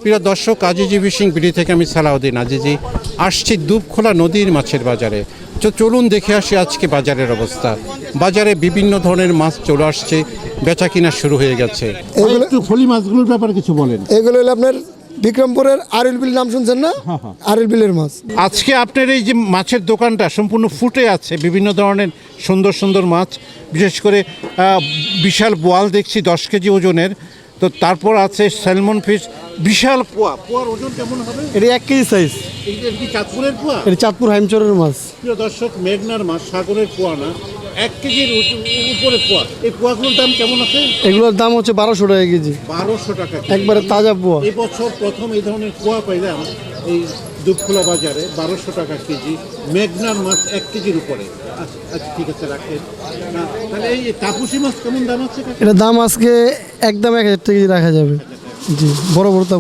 প্রিয় দর্শক, Azizi fishing BD থেকে আমি সালাউদ্দিন আজিজি আসছি দুবখোলা নদীর মাছের বাজারে। তো চলুন দেখে আসি আজকে বাজারের অবস্থা। বাজারে বিভিন্ন ধরনের মাছ চলে আসছে, বেচা কিনা শুরু হয়ে গেছে। একটু ফলি মাছগুলোর ব্যাপারে কিছু বলেন। এগুলো হলো আপনার বিক্রমপুরের আরএল বিল, নাম শুনছেন না? আরএল বিলের মাছ। আজকে আপনার এই যে মাছের দোকানটা সম্পূর্ণ ফুটে আছে, বিভিন্ন ধরনের সুন্দর সুন্দর মাছ, বিশেষ করে বিশাল বোয়াল দেখছি 10 কেজি ওজনের। তো তারপর আছে স্যালমন ফিশ, বিশাল পোয়ার ওজন কেমন হবে? এটা 1 কেজি সাইজ। এটা কি চাঁদপুরের পোয়া? এটা চাঁদপুর হাইমচরের মাছ। প্রিয় দর্শক, মেঘনার মাছ, সাগরের পোয়া না, 1 কেজির উপরে পোয়া। এই পোয়াগুলোর দাম কেমন আছে? এগুলোর দাম হচ্ছে 1200 টাকা কেজি। 1200 টাকা একবারে তাজা পোয়া। এই বছর প্রথম এই ধরনের পোয়া পাইলাম এই দুবখোলা বাজারে, 1200 টাকা কেজি মেঘনার মাছ 1 কেজির উপরে। আচ্ছা ঠিক আছে, রাখেন। তাহলে এই তাপুসি মাছ কেমন দাম আছে? এটা দাম আজকে একদম 1000 টাকা কেজি রাখা যাবে। জি, বড় বড় তাপস।